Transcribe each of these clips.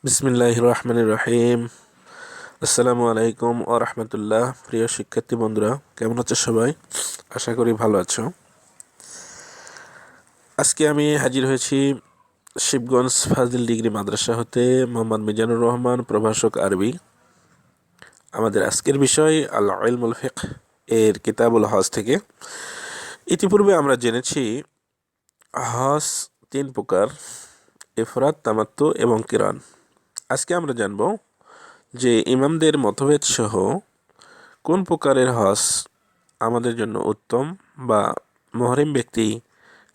বিসমিল্লাহির রহমানির রহিম। আসসালামু আলাইকুম ও রহমতুল্লাহ। প্রিয় শিক্ষার্থী বন্ধুরা, কেমন আছো সবাই? আশা করি ভালো আছো। আজকে আমি হাজির হয়েছি শিবগঞ্জ ফাজিল ডিগ্রি মাদ্রাসা হতে, মোহাম্মদ মিজানুর রহমান, প্রভাষক আরবি। আমাদের আজকের বিষয় আল ইলমুল ফিকহ এর কিতাবুল হজ থেকে। ইতিপূর্বে আমরা জেনেছি হজ তিন প্রকার: ইফরাদ, তামাত্তু এবং কিরান। আজকে আমরা জানব যে ইমামদের মতভেদ সহ কোন প্রকারের হজ আমাদের জন্য উত্তম, বা মুহরিম ব্যক্তি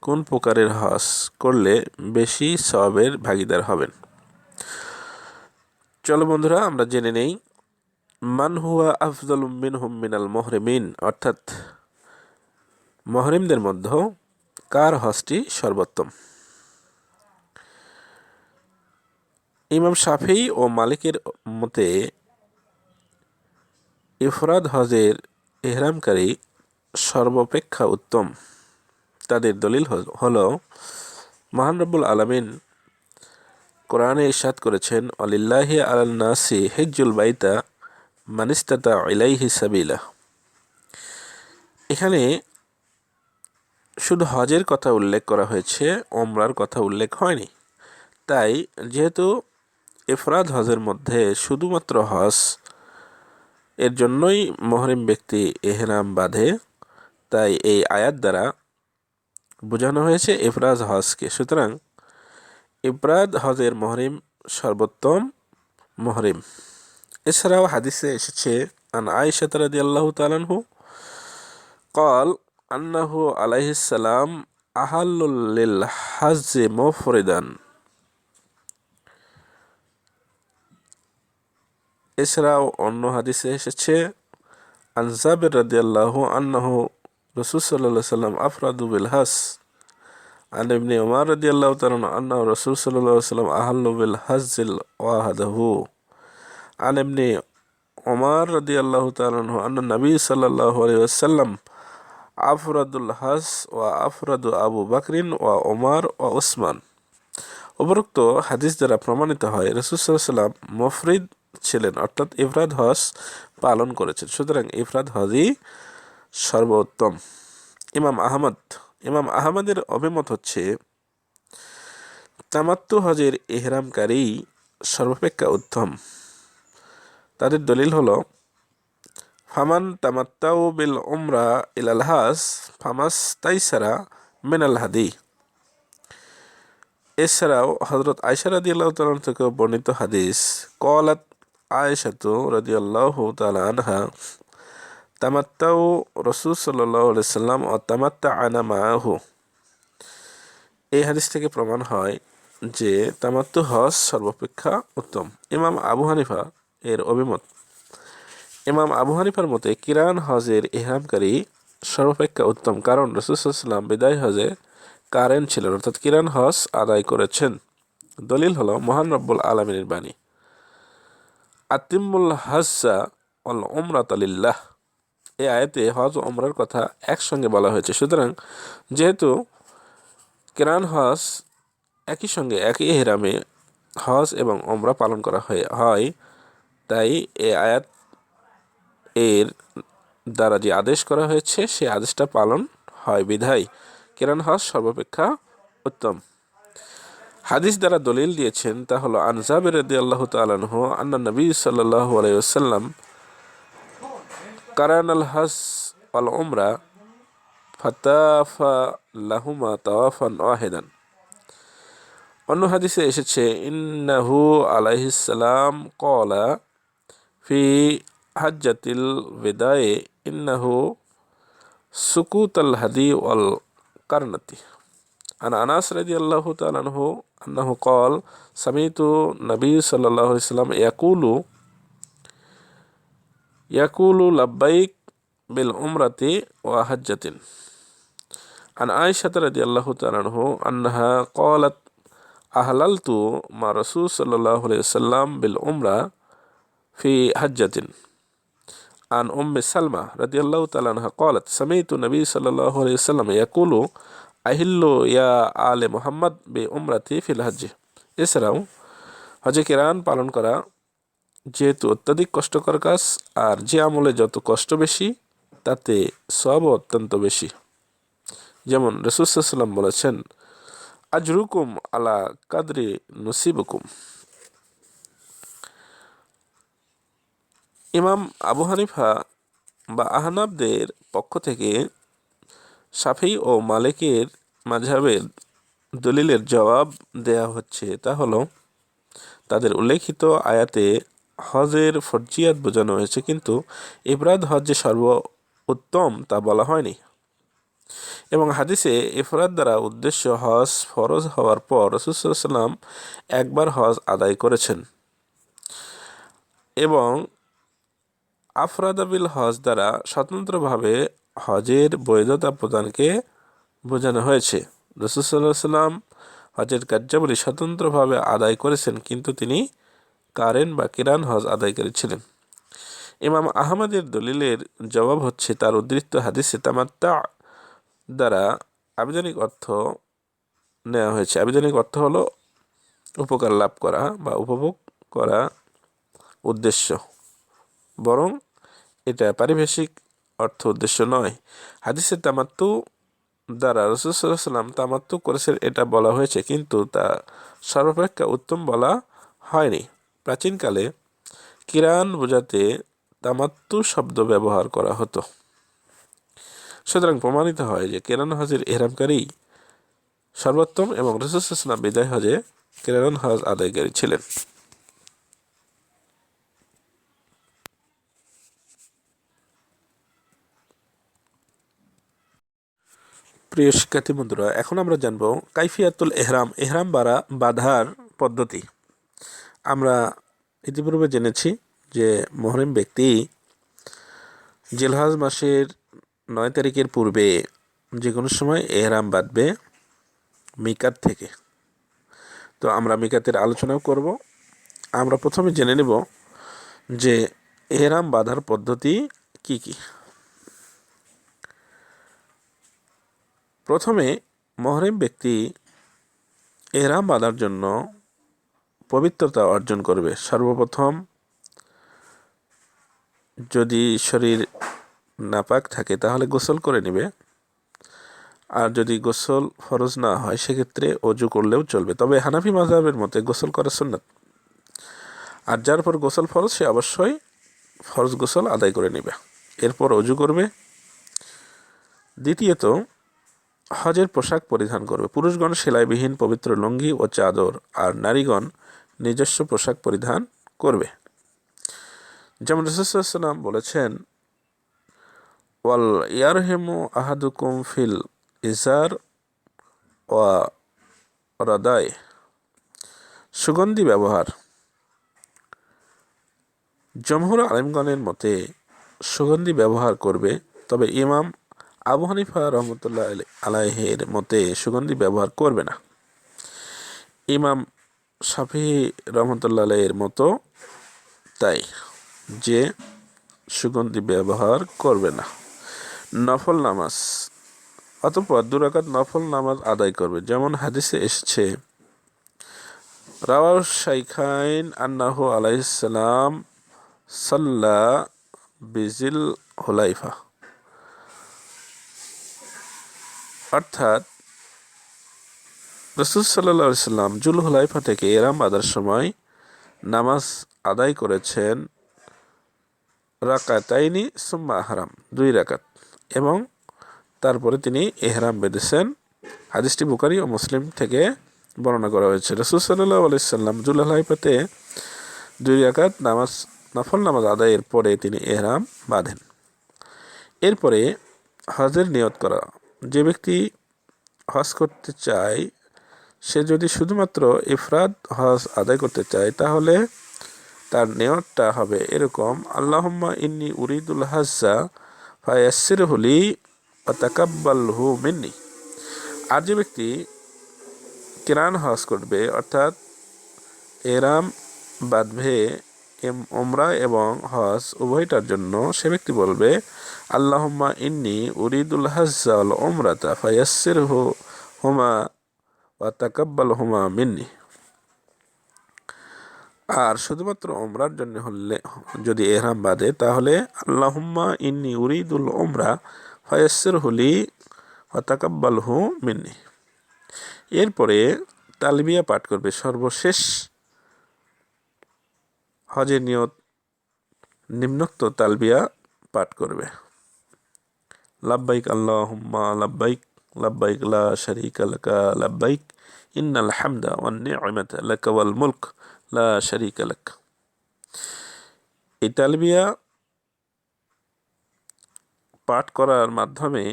কোন প্রকারের হজ করলে বেশি সওয়াবের ভাগীদার হবেন। চলো বন্ধুরা, আমরা জেনে নেই মান হুয়া আফজালু মিনহুম মিনাল মুহরিমিন, অর্থাৎ মুহরিমদের মধ্যে কার হজটি সর্বোত্তম। ইমাম শাফিঈ ও মালিকের মতে ইফরাদ হজের ইহরামকারী সর্বাপেক্ষা উত্তম। তাদের দলিল হলো মহান রব্বুল আলামিন কোরআনে ইরশাদ করেছেন, ওয়ালিল্লাহি আলান নাসি হিজ্জুল বাইতা মান ইসতাতা ইলাইহি সাবিলা। এখানে শুধু হজের কথা উল্লেখ করা হয়েছে, ওমরার কথা উল্লেখ হয়নি। তাই যেহেতু ইফরাদ হজের মধ্যে শুধুমাত্র হজ এর জন্যই মুহরিম ব্যক্তি ইহরাম বাঁধে, তাই এই আয়াত দ্বারা বোঝানো হয়েছে ইফরাদ হজকে। সুতরাং ইফরাদ হজের মুহরিম সর্বোত্তম মুহরিম। এছাড়াও হাদিসে এসেছে, আন আয়েশা রাদিয়াল্লাহু তাআলা আনহু قال أنه عليه السلام أحل للحج مفردا। এছাড়াও অন্য হাদিসে এসেছে, আন জাবির রাদিয়াল্লাহু আনহু রাসূল সাল্লাল্লাহু আলাইহি ওয়াসাল্লাম আফরাদু বিল হজ। عن ابن عمر رضي الله تعالى عنه أن الرسول صلى الله عليه وسلم أحل بالحج وحده. عن ابن عمر رضي الله تعالى عنه أن النبي صلى الله عليه وسلم আফরাদুল হজ ওয়া আফরাদু আবু বাকরিন ওয়া ওমর ওয়া উসমান। উপরোক্ত হাদিস দ্বারা প্রমাণিত হয় রাসূল সাল্লাল্লাহু আলাইহি ওয়াসাল্লাম মুফরিদ ছিলেন, অর্থাৎ ইফরাদ হজ পালন করেছেন। সুতরাং ইফরাদ হজই সর্বোত্তম। ইমাম আহমদের অভিমত হচ্ছে তামাত্তু হজের ইহরামকারী সর্বাপেক্ষা উত্তম। তাদের দলিল হলো ফামান তামাত্তাউ বিল উমরা ইলাল হজ ফামাস্তাইসারা মিনাল হাদি। এছাড়াও হযরত আয়েশা রাদিয়াল্লাহু তাআলা থেকে বর্ণিত হাদিস, ক্বালাত আয়েশাতু রাদিয়াল্লাহু তাআলা আনহা তামাত্তাউ রাসূল সাল্লাল্লাহু আলাইহি সাল্লাম ওয়া তামাত্তা'না মাআহু। এই হাদিস থেকে প্রমাণ হয় যে তামাত্তু হজ সর্বাপেক্ষা উত্তম। ইমাম আবু হানিফার মতে কিরান হজের ইহরামকারী সর্বাপেক্ষা উত্তম, কারণ রাসূল সাল্লাল্লাহু আলাইহি ওয়াসাল্লাম বিদায় হজে কারেন ছিলেন, অর্থাৎ কিরান হজ আদায় করেছেন। দলিল হলো মহান রব্বুল আলামিনের বাণী, আতিম্মুল হজ্জা ওয়াল উমরাতা লিল্লাহ। এই আয়াতে হজ ও উমরার কথা একসঙ্গে বলা হয়েছে। সুতরাং যেহেতু কিরান হজ একই সঙ্গে একই ইহরামে হজ এবং উমরা পালন করা হয়, তাই এই আয়াত এর দ্বারা যে আদেশ করা হয়েছে সেই আদেশটা পালন হয়, বিধায় কিরান হজ সর্বাপেক্ষা উত্তম। হাদিস দ্বারা দলিল দিয়েছেন তা হলো আন জাবির রাদিয়াল্লাহু তাআলা আনহু আন্না নবী সাল্লাল্লাহু আলাইহি ওয়াসাল্লাম কারানাল হজ ওয়াল উমরা ফাতাফা লাহুমা তাওয়াফান ওয়াহিদান। অন্য হাদিসে এসেছে, ইন্নাহু আলাইহিস সালাম ক্বালা ফি হাজ্জাতিল বিদায়ে ইন্নাহু সুকুতাল হাদি ওয়াল কারনাতি। আন আনাস রাদিয়াল্লাহু তাআলা আনহু আন্নাহু ক্বাল সামি'তু নবী সাল্লাল্লাহু আলাইহি ওয়াসাল্লাম ইয়াকুলু লাব্বাইক বিল উমরাতি ওয়া হাজ্জাতিন। আন আয়েশা রাদিয়াল্লাহু তাআলা আনহা আন্নাহা ক্বালাত আহলালতু মা রাসূল সাল্লাল্লাহু আলাইহি ওয়াসাল্লাম বিল উমরা ফি হাজ্জাতিন। আন উম্মে সালমা রাদিয়াল্লাহু তাআলা আনহা ক্বালাত সামি'তু নবী সাল্লাল্লাহু আলাইহি ওয়াসাল্লাম ইয়াকুলু আহিল্লু ইয়া আলে মুহাম্মদ বি উমরাতি ফিল হজ্জ। এছাড়াও হজে কিরান পালন করা যেহেতু অত্যাধিক কষ্টকর কাজ, আর যে আমলে যত কষ্ট বেশি তাতে সওয়াবও অত্যন্ত বেশি। যেমন রাসূল সাল্লাল্লাহু আলাইহি ওয়াসাল্লাম বলেছেন, আজরুকুম আলা কাদরি নসিবুকুম। ইমাম আবু হানিফা বা আহনাবদের পক্ষ থেকে শাফি ও মালিকের মাযহাবের দলিলের জবাব দেয়া হচ্ছে, তা হলো তাদের উল্লেখিত আয়াতে হজের ফরজিয়াত বোঝানো হয়েছে, কিন্তু ইফরাদ হজ যে সর্বোত্তম তা বলা হয়নি। এবং হাদিসে ইফরাদ দ্বারা উদ্দেশ্য হজ ফরজ হওয়ার পর রাসূল সাল্লাল্লাহু আলাইহি ওয়াসাল্লাম একবার হজ আদায় করেছেন, এবং আফরাদা বিল হজ দ্বারা স্বতন্ত্রভাবে হজের বৈধতা প্রদানকে বোঝানো হয়েছে। রাসূল সাল্লাল্লাহু আলাইহি ওয়াসাল্লাম হজের কার্যাবলী স্বতন্ত্রভাবে আদায় করেছেন, কিন্তু তিনি কারেন বা কিরান হজ আদায়কারী ছিলেন। ইমাম আহমদের দলিলের জবাব হচ্ছে তার উদ্ধৃত হাদিসে তামাত্তা দ্বারা আবিধানিক অর্থ নেওয়া হয়েছে। আবিধানিক অর্থ হলো উপকার লাভ করা বা উপভোগ করা উদ্দেশ্য, বরং এটা পারিভাষিক অর্থ উদ্দেশ্য নয়। হাদিসের তামাত্তু দ্বারা রাসূল সাল্লাল্লাহু আলাইহি ওয়াসাল্লাম তামাত্তু করেছেন এটা বলা হয়েছে, কিন্তু তা সর্বাপেক্ষা উত্তম বলা হয়নি। প্রাচীনকালে কিরান বোঝাতে তামাত্তু শব্দ ব্যবহার করা হতো। সুতরাং প্রমাণিত হয় যে কিরান হজের ইহরামকারী সর্বোত্তম, এবং রাসূল সাল্লাল্লাহু আলাইহি ওয়াসাল্লাম বিদায় হজে কিরান হজ আদায়কারী ছিলেন। প্রিয় শিক্ষার্থী বন্ধুরা, এখন আমরা জানব কাইফিয়াতুল এহরাম, এহরাম বাঁধার পদ্ধতি। আমরা ইতিপূর্বে জেনেছি যে মুহরিম ব্যক্তি জিলহজ মাসের 9 তারিখের পূর্বে যে কোনো সময় এহরাম বাঁধবে মিকাত থেকে। তো আমরা মিকাতের আলোচনাও করব। আমরা প্রথমে জেনে নেব যে এহরাম বাঁধার পদ্ধতি কি কি। প্রথমে মুহরিম ব্যক্তি এহরাম বাঁধার জন্য পবিত্রতা অর্জন করবে। সর্বপ্রথম যদি শরীর নাপাক থাকে তাহলে গোসল করে নেবে, আর যদি গোসল ফরজ না হয় সেক্ষেত্রে অজু করলেও চলবে। তবে হানাফি মাযহাবের মতে গোসল করা সুন্নাত, আর যার পর গোসল ফরজ সে অবশ্যই ফরজ গোসল আদায় করে নেবে, এরপর অজু করবে। দ্বিতীয়ত হজের পোশাক পরিধান করবে। পুরুষগণ সেলাইবিহীন পবিত্র লুঙ্গি ও চাদর, আর নারীগণ নিজস্ব পোশাক পরিধান করবে। যেমন রাসূল সাল্লাল্লাহু আলাইহি ওয়াসাল্লাম বলেছেন, ওয়াল ইয়ারহিমু আহাদুকুম ফিল ইজার ওয়া রাদায়। সুগন্ধি ব্যবহার। জমহুর আলেমগণের মতে সুগন্ধি ব্যবহার করবে, তবে ইমাম আবু হানিফা রহমতুল্লাহ আলাইহির মতে সুগন্ধি ব্যবহার করবে না। ইমাম শাফিঈ রহমতুল্লাহ আলাইহির মতো তাই, যে সুগন্ধি ব্যবহার করবে না। নফল নামাজ। অতঃপর 2 রাকাত নফল নামাজ আদায় করবে। যেমন হাদিসে এসেছে, রাওয়াহ শাইখাইন আন্নাহু আলাইহিস সালাম সাল্লা বিজিল হুলাইফা, অর্থাৎ রাসূল সাল্লাল্লাহু আলাইহি সাল্লাম জুল হুলাইফা থেকে এহরাম বাঁধার সময় নামাজ আদায় করেছেন রাকাতাইনি সুম্মা আহরাম, 2 রাকাত, এবং তারপরে তিনি এহরাম বেঁধেছেন। হাদিসটি বুখারী ও মুসলিম থেকে বর্ণনা করা হয়েছে। রাসূল সাল্লাল্লাহু আলাইহি সাল্লাম জুল হুলাইফাতে 2 রাকাত নফল নামাজ আদায়ের পরে তিনি এহরাম বাঁধেন। এরপরে হজের নিয়ত করা। যে ব্যক্তি হজ করতে চায় সে যদি শুধুমাত্র ইফরাদ হজ আদায় করতে চায় তাহলে তার নিয়তটা হবে এরকম, আল্লাহুম্মা ইন্নী উরিদুল হাজ্জা ফায়াসসিরহু লি ওয়া তাকাব্বালহু মিন্নি। আর যে ব্যক্তি কিরান হজ করবে, অর্থাৎ এহরাম বাঁধবে উমরা এবং হজ উভয়টার জন্য, সে ব্যক্তি বলবে, আল্লাহুম্মা ইন্নী উরিদুল হাজ্জা ওয়াল উমরাতা ফায়াসসিরহু হুমা ওয়া তাকাব্বালহুমা মিন্নি। আর শুধুমাত্র ওমরার জন্য হলে যদি এহরাম বাঁধে তাহলে আল্লাহুম্মা ইন্নী উরিদুল ওমরা ফায়াসসিরহু লি ওয়া তাকাব্বালহু মিন্নি। এরপরে তালবিয়া পাঠ করবে, সর্বশেষ হজের নিয়ত নিম্নোক্ত তালবিয়া পাঠ করবে, লাব্বাইক আল্লাহুম্মা লাব্বাইক লাব্বাইক লা শারীকা লাকা লাব্বাইক ইন্নাল হামদা ওয়ান নি'মাতা লাকা ওয়াল মুলক লা শারীকা লাক। এই তালবিয়া পাঠ করার মাধ্যমে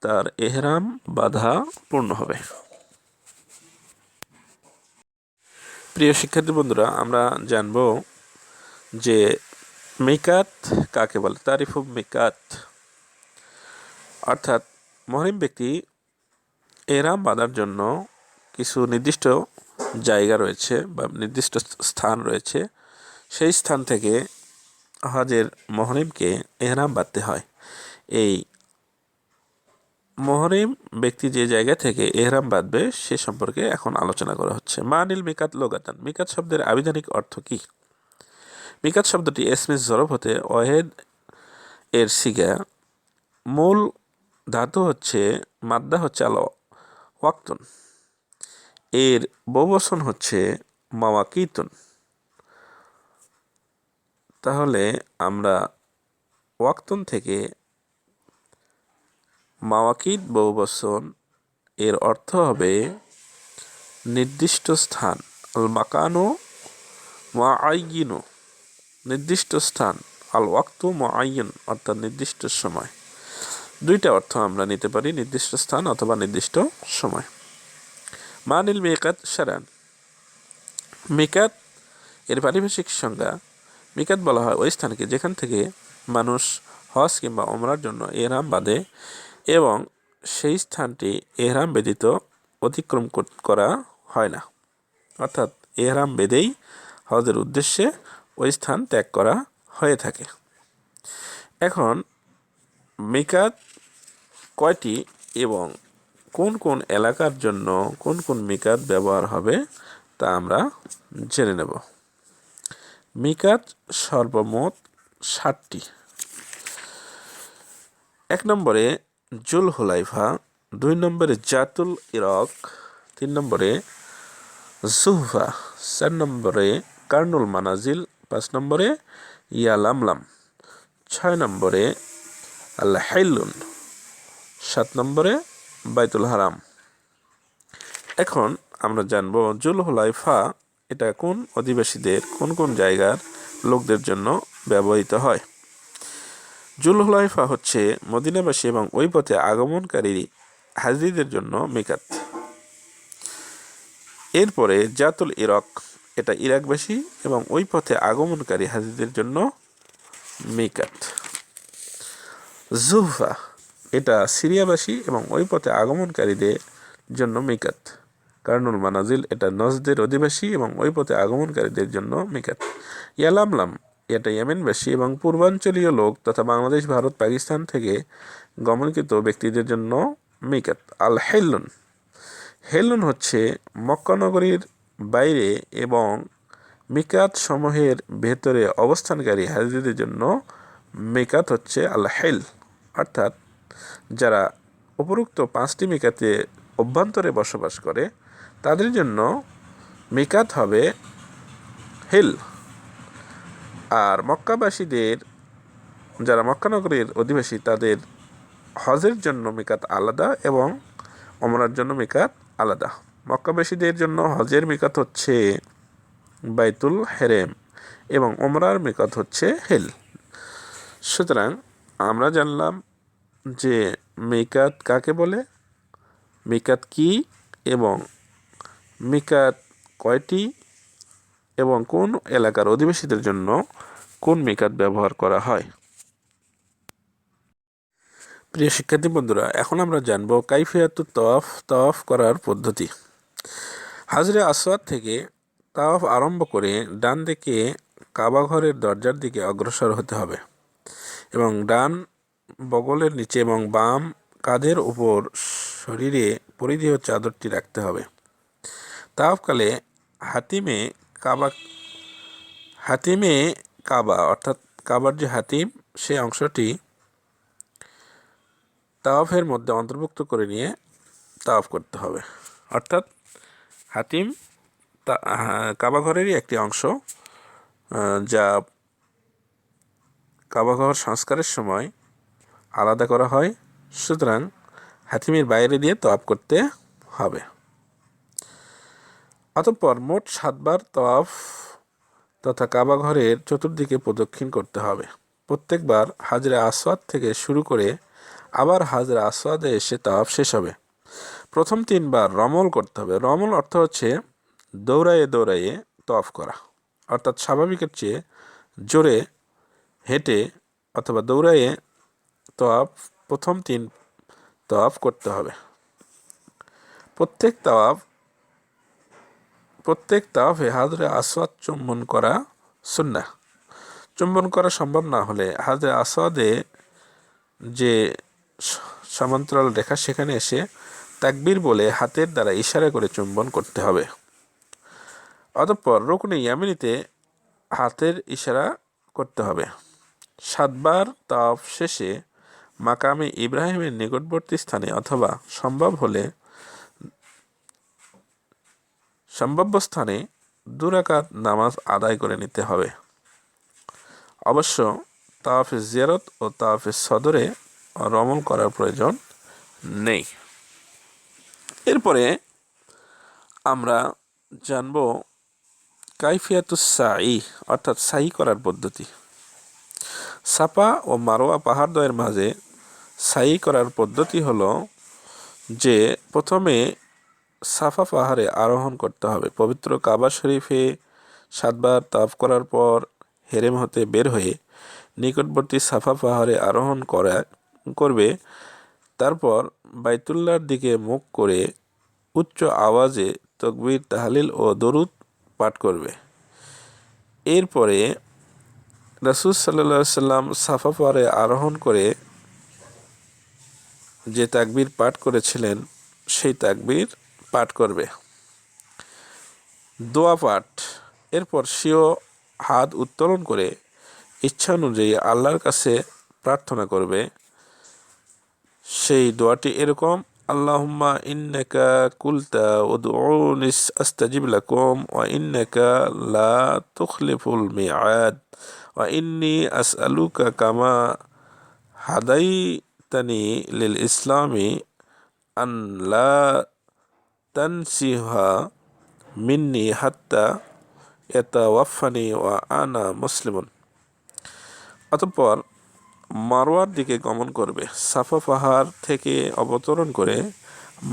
তার এহরাম বাঁধা পূর্ণ হবে। প্রিয় শিক্ষার্থী বন্ধুরা, আমরা জানব যে মিকাত কাকে বলে। তারিফু মিকাত অর্থাৎ মুহরিম ব্যক্তি এহরাম বাঁধার জন্য কিছু নির্দিষ্ট জায়গা রয়েছে বা নির্দিষ্ট স্থান রয়েছে, সেই স্থান থেকে হজের মুহরিমকে এহরাম বাঁধতে হয়। এই মুহরিম ব্যক্তি যে জায়গা থেকে এহরাম বাঁধবে সে সম্পর্কে এখন আলোচনা করা হচ্ছে। মানিল মিকাত লোগাতান, মিকাত শব্দের আবিধানিক অর্থ কি? মিকাত শব্দটি এসমে জরব হতে ওয়াহেদ এর সিগা, মূল ধাতু হচ্ছে মাদ্দা হচ্ছে আল ওয়াক্তুন, এর বহুবচন হচ্ছে মাওয়াকিতুন। তাহলে আমরা ওয়াক্তুন থেকে মাওয়াকিত বহুবচন, এর অর্থ হবে নির্দিষ্ট স্থান। আল মাকানো মুআয়্যিনু, নির্দিষ্ট স্থান। আল ওয়াক্তু মুআয়্যিন অর্থাৎ নির্দিষ্ট সময়। দুইটা অর্থ আমরা নিতে পারি, নির্দিষ্ট স্থান অথবা নির্দিষ্ট সময়। মানিল মিকাত শারান, মিকাত এর পারিভাষিক সংজ্ঞা, মিকাত বলা হয় ওই স্থানকে যেখান থেকে মানুষ হজ কিংবা ওমরার জন্য এহরাম বাঁধে এবং সেই স্থানটি এহরাম ব্যতীত অতিক্রম করা হয় না, অর্থাৎ এহরাম বেঁধেই হজের উদ্দেশ্যে ওই স্থান ত্যাগ করা হয়ে থাকে। এখন মিকাত কয়টি এবং কোন কোন এলাকার জন্য কোন কোন মিকাত ব্যবহার হবে তা আমরা জেনে নেব। মিকাত সর্বমোট 7টি। 1 নম্বরে জুল হুলাইফা, 2 নম্বরে জাতুল ইরক, 3 নম্বরে জুহফা, 4 নম্বরে কার্নুল মানাজিল, 5 নম্বরে ইয়ালামলাম, 6 নম্বরে আল হাইলুন, 7 নম্বরে বাইতুল হারাম। এখন আমরা জানব জুল হুলাইফা এটা কোন অধিবাসীদের, কোন কোন জায়গার লোকদের জন্য ব্যবহৃত হয়। জুল হুলাইফা হচ্ছে মদিনাবাসী এবং ওই পথে আগমনকারী হাজিদের জন্য মিকাত। এরপরে জাতুল ইরক, এটা ইরাকবাসী এবং ওই পথে আগমনকারী হাজিদের জন্য মিকাত। জুহফা, এটা সিরিয়াবাসী এবং ওই পথে আগমনকারীদের জন্য মিকাত। কার্নুল মানাজিল, এটা নজদের অধিবাসী এবং ওই পথে আগমনকারীদের জন্য মিকাত। ইয়ালামলাম, এটা ইয়েমেনবাসী এবং পূর্বাঞ্চলীয় লোক তথা বাংলাদেশ, ভারত, পাকিস্তান থেকে গমনকৃত ব্যক্তিদের জন্য মিকাত। আল হেলুন, হেলুন হচ্ছে মক্কা নগরীর বাইরে এবং মিকাত সমূহের ভেতরে অবস্থানকারী হাজিদের জন্য মিকাত হচ্ছে আল হেল, অর্থাৎ যারা উপরোক্ত 5টি মিকাতে অভ্যন্তরে বসবাস করে তাদের জন্য মিকাত হবে হিল। আর মক্কাবাসীদের, যারা মক্কানগরীর অধিবাসী, তাদের হজের জন্য মিকাত আলাদা এবং ওমরার জন্য মিকাত আলাদা। মক্কাবাসীদের জন্য হজের মিকাত হচ্ছে বাইতুল হেরেম এবং ওমরার মিকাত হচ্ছে হিল। সুতরাং আমরা জানলাম যে মিকাত কাকে বলে, মিকাত কি এবং মিকাত কয়টি এবং কোন এলাকার অধিবাসীদের জন্য কোন মিকাত ব্যবহার করা হয়। প্রিয় শিক্ষার্থী বন্ধুরা, এখন আমরা জানবো কাইফিয়াতুত তাওয়াফ, তাওয়াফ করার পদ্ধতি। হাজরে আসওয়াদ থেকে তাওয়াফ আরম্ভ করে ডান দিকে কাবা ঘরের দরজার দিকে অগ্রসর হতে হবে এবং ডান বগলের নিচে এবং বাম কাঁধের উপর শরীরে পরিধেয় চাদরটি রাখতে হবে। তাওয়াফকালে হাতিমে কাবা হাতিমে কাবা অর্থাৎ কাবার যে হাতিম, সেই অংশটি তাওয়াফের মধ্যে অন্তর্ভুক্ত করে নিয়ে তাওয়াফ করতে হবে। অর্থাৎ হাতিম কাবা ঘরেরই একটি অংশ, যা কাবা ঘর সংস্কারের সময় আলাদা করা হয়। সুতরাং হাতিমের বাইরে দিয়ে তাওয়াফ করতে হবে। অতঃপর মোট 7 বার তাওয়াফ তথা কাবা ঘরের চতুর্দিকে প্রদক্ষিণ করতে হবে। প্রত্যেকবার হাজরে আসওয়াদ থেকে শুরু করে আবার হাজরে আসওয়াদে এসে তাওয়াফ শেষ হবে। প্রথম 3 বার রমল করতে হবে। রমল অর্থ হচ্ছে দৌড়াইয়ে দৌড়াইয়ে তাওয়াফ করা, অর্থাৎ স্বাভাবিকের চেয়ে জোরে হেঁটে অথবা দৌড়াইয়ে তাওয়াফ প্রথম 3 তাওয়াফ করতে হবে। প্রত্যেক তাওয়াফে হাজরে আসওয়াদ চুম্বন করা সুন্নাহ। চুম্বন করা সম্ভব না হলে হাজরে আসওয়াদে যে সমান্তরাল রেখা, সেখানে এসে তাকবীর বলে হাতের দ্বারা ইশারা করে চুম্বন করতে হবে। অতঃপর রুকনে ইয়ামিনিতে হাতের ইশারা করতে হবে। 7 বার তাওয়াফ শেষে মাকামে ইব্রাহিমের নিকটবর্তী স্থানে অথবা সম্ভাব্য স্থানে 2 রাকাত নামাজ আদায় করে নিতে হবে। অবশ্য তাওয়াফে জিয়ারত ও তাওয়াফে সদরে রমল করার প্রয়োজন নেই। এরপরে আমরা জানব কাইফিয়াতুস সাই, অর্থাৎ সাই করার পদ্ধতি। সাফা ও মারোয়া পাহাড়দ্বয়ের মাঝে সাই করার পদ্ধতি হলো যে প্রথমে সাফা পাহাড়ে আরোহণ করতে হবে। পবিত্র কাবা শরীফে 7 বার তাওয়াফ করার পর হেরেম হতে বের হয়ে নিকটবর্তী সাফা পাহাড়ে আরোহণ করবে। তারপর বাইতুল্লাহর দিকে মুখ করে উচ্চ আওয়াজে তাকবীর, তাহলিল ও দরুদ পাঠ করবে। এরপরে রাসূল সাল্লাল্লাহু আলাইহি সাল্লাম সাফা পাহাড়ে আরোহণ করে যে তাকবীর পাঠ করেছিলেন, সেই তাকবীর পাঠ করবে। দোয়া পাঠ। এরপর স্বীয় হাত উত্তোলন করে ইচ্ছা অনুযায়ী আল্লাহর কাছে প্রার্থনা করবে। সেই দোয়াটি এরকম: আল্লাহুম্মা ইন্নাকা কুলতা উদউনি আস্তাজিব লাকুম ওয়া ইন্নাকা লা তুখলিফুল মিআদ ওয়া ইন্নী আসআলুকা কামা হাদাইতানি লিল ইসলামি আন লা তানসিহা মিন্নি হাত্তা ইয়াতাওয়াফানি ওয়া আনা মুসলিমুন। অতঃপর মারোয়ার দিকে গমন করবে। সাফা পাহাড় থেকে অবতরণ করে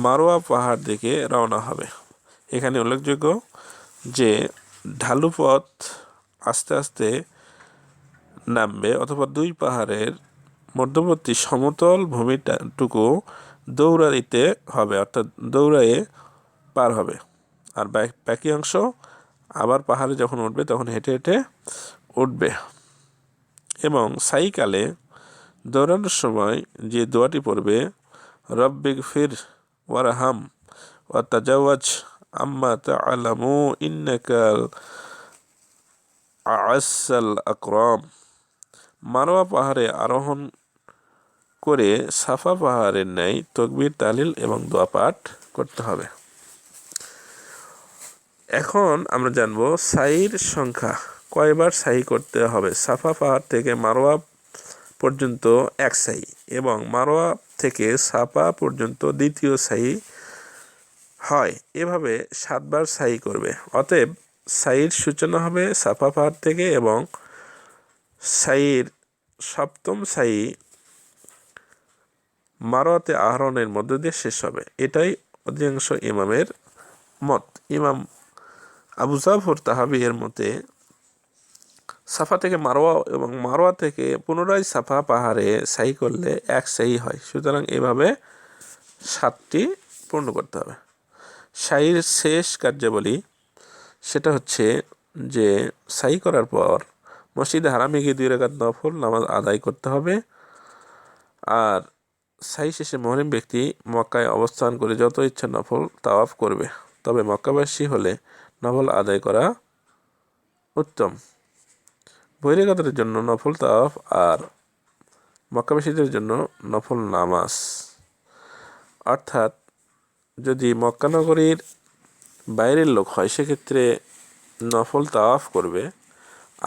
মারোয়া পাহাড় দিকে রওনা হবে। এখানে উল্লেখযোগ্য যে ঢালু পথ আস্তে আস্তে নামবে, অথবা 2 পাহাড়ের মধ্যবর্তী সমতল ভূমিটুকু দৌড়াইতে হবে, অর্থাৎ দৌড়াইয়ে পার হবে। আর বাকি অংশ আবার পাহাড়ে যখন উঠবে তখন হেঁটে হেঁটে উঠবে। এবং সাইকালে দৌড়ানোর সময় যে দোয়াটি পড়বে, রব্বিগফির ওয়ারহাম ওয়া তাজাওয়াজ আম্মা তা'লামু ইন্নাকাল আ'আসাল আকরাম। মারোয়া পাহাড়ে আরোহণ করে সাফা পাহাড়ের ন্যায় তাকবীর, তাহলিল এবং দোয়া পাঠ করতে হবে। এখন আমরা জানব সাইর সংখ্যা, কয়বার সাই করতে হবে। সাফা পাহাড় থেকে মারোয়া পর্যন্ত 1 সাই এবং মারোয়া থেকে সাফা পর্যন্ত 2য় সাই হয়। এভাবে 7 বার সাই করবে। অতএব সাইর সূচনা হবে সাফা পাহাড় থেকে এবং সাইর 7ম সাই মারোয়াতে আরোহণের মধ্য দিয়ে শেষ হবে। এটাই অধিকাংশ ইমামের মত। ইমাম আবু জাফর তাহাবি এর মতে সাফা থেকে মারোয়া এবং মারোয়া থেকে পুনরায় সাফা পাহাড়ে সাই করলে 1 সাই হয়। সুতরাং এভাবে 7টি পূর্ণ করতে হবে। সাইর শেষ কার্যাবলী সেটা হচ্ছে যে সাই করার পর মসজিদে হারামে গিয়ে 2 রাকাত নফল নামাজ আদায় করতে হবে। আর সাই শেষে মুহরিম ব্যক্তি মক্কায় অবস্থান করে যত ইচ্ছা নফল তাওয়াফ করবে। তবে মক্কাবাসী হলে নফল আদায় করা উত্তম। বহিরাগতদের জন্য নফল তাওয়াফ আর মক্কাবাসীদের জন্য নফল নামাজ। অর্থাৎ যদি মক্কা নগরীর বাইরের লোক হয় সেক্ষেত্রে নফল তাওয়াফ করবে,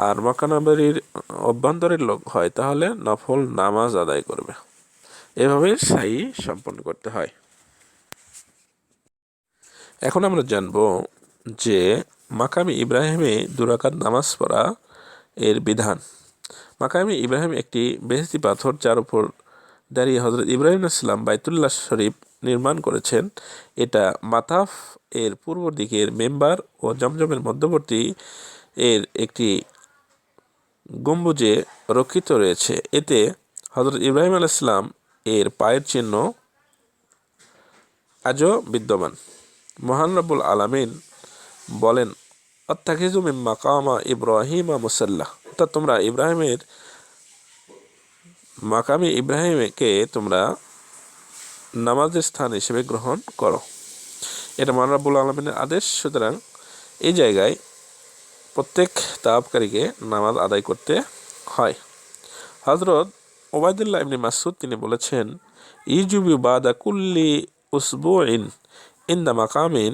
আর মক্কা নগরীর অভ্যন্তরের লোক হয় তাহলে নফল নামাজ আদায় করবে। এভাবে সাই সম্পন্ন করতে হয়। এখন আমরা জানব যে মাকামে ইব্রাহিমে 2 রাকাত নামাজ পড়া এর বিধান। মাকামে ইব্রাহিম একটি বেহেশতি পাথর, যার উপর দাঁড়িয়ে হযরত ইব্রাহিম আলাইহিস সালাম বাইতুল্লাহ শরীফ নির্মাণ করেছেন। এটা মাতাফ এর পূর্ব দিকের মেম্বার ও জমজমের মধ্যবর্তী এর একটি গম্বুজে রক্ষিত রয়েছে। এতে হযরত ইব্রাহিম আলাইহিস সালাম এর পায়ের চিহ্ন আজও বিদ্যমান। মহান রব্বুল আলামিন বলেন, আত্তাখিযু মিন মাকামা ইব্রাহিমা মুসাল্লা, অর্থাৎ তোমরা ইব্রাহিমের মাকামে ইব্রাহিমকে তোমরা নামাজের স্থান হিসেবে গ্রহণ করো। এটা মহান রব্বুল আলামিনের আদেশ। সুতরাং এই জায়গায় প্রত্যেক তাওয়াফকারীকে নামাজ আদায় করতে হয়। হযরত ওবায়দুল্লাহ ইবনে মাসউদ তিনি বলেছেন, ইজুবু বাদা কুল্লি উসবুইন ইনদা মাকামিন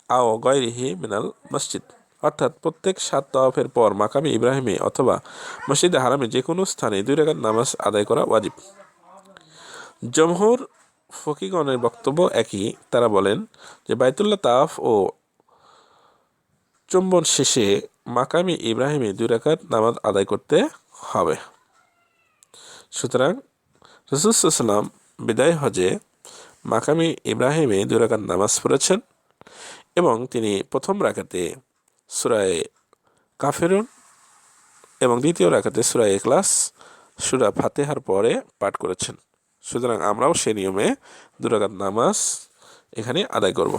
আও গায়রিহি মিনাল মসজিদ, অর্থাৎ প্রত্যেক 7 তাওয়াফের পর মাকামে ইব্রাহিমে অথবা মসজিদে হারামে যে কোনো স্থানে 2 রাকাত নামাজ আদায় করা ওয়াজিব। জমহুর ফকিগণের বক্তব্য একই। তারা বলেন যে বাইতুল্লাহ তাওয়াফ ও চুম্বন শেষে মাকামে ইব্রাহিমে 2 রাকাত নামাজ আদায় করতে হবে। সুতরাং রাসূল সাল্লাল্লাহু আলাইহি ওয়াসাল্লাম বিদায় হজে মাকামে ইব্রাহিমে 2 রাকাত নামাজ পড়েছেন এবং তিনি প্রথম রাকাতে সূরা কাফিরুন এবং দ্বিতীয় রাকাতে সূরা ইখলাস, সূরা ফাতিহার পরে পাঠ করেছেন। সুতরাং আমরাও সেই নিয়মে 2 রাকাত নামাজ এখানে আদায় করব।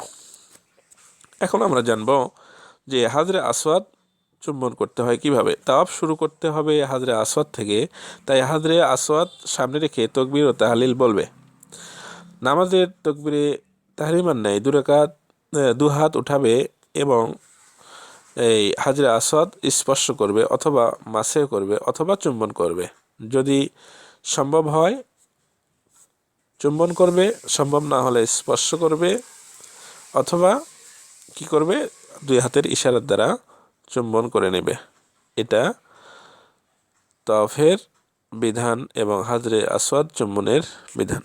এখন আমরা জানব যে হাজরে আসওয়াদ চুম্বন করতে হয় কিভাবে। তাওয়াফ শুরু করতে হবে হাজরে আসওয়াদ থেকে, তাই হাজরে আসওয়াদ সামনে রেখে তাকবীর ও তাহলিল বলবে। নামাজের তাকবীরে তাহরিমার ন্যায় 2 রাকাত 2 হাত উঠাবে এবং এই হাজরে আসওয়াদ স্পর্শ করবে অথবা মাসে করবে অথবা চুম্বন করবে। যদি সম্ভব হয় চুম্বন করবে, সম্ভব না হলে স্পর্শ করবে অথবা কি করবে, 2 হাতের ইশারার দ্বারা চুম্বন করে নেবে। এটা তাওয়াফের বিধান এবং হাজরে আসওয়াদ চুম্বনের বিধান।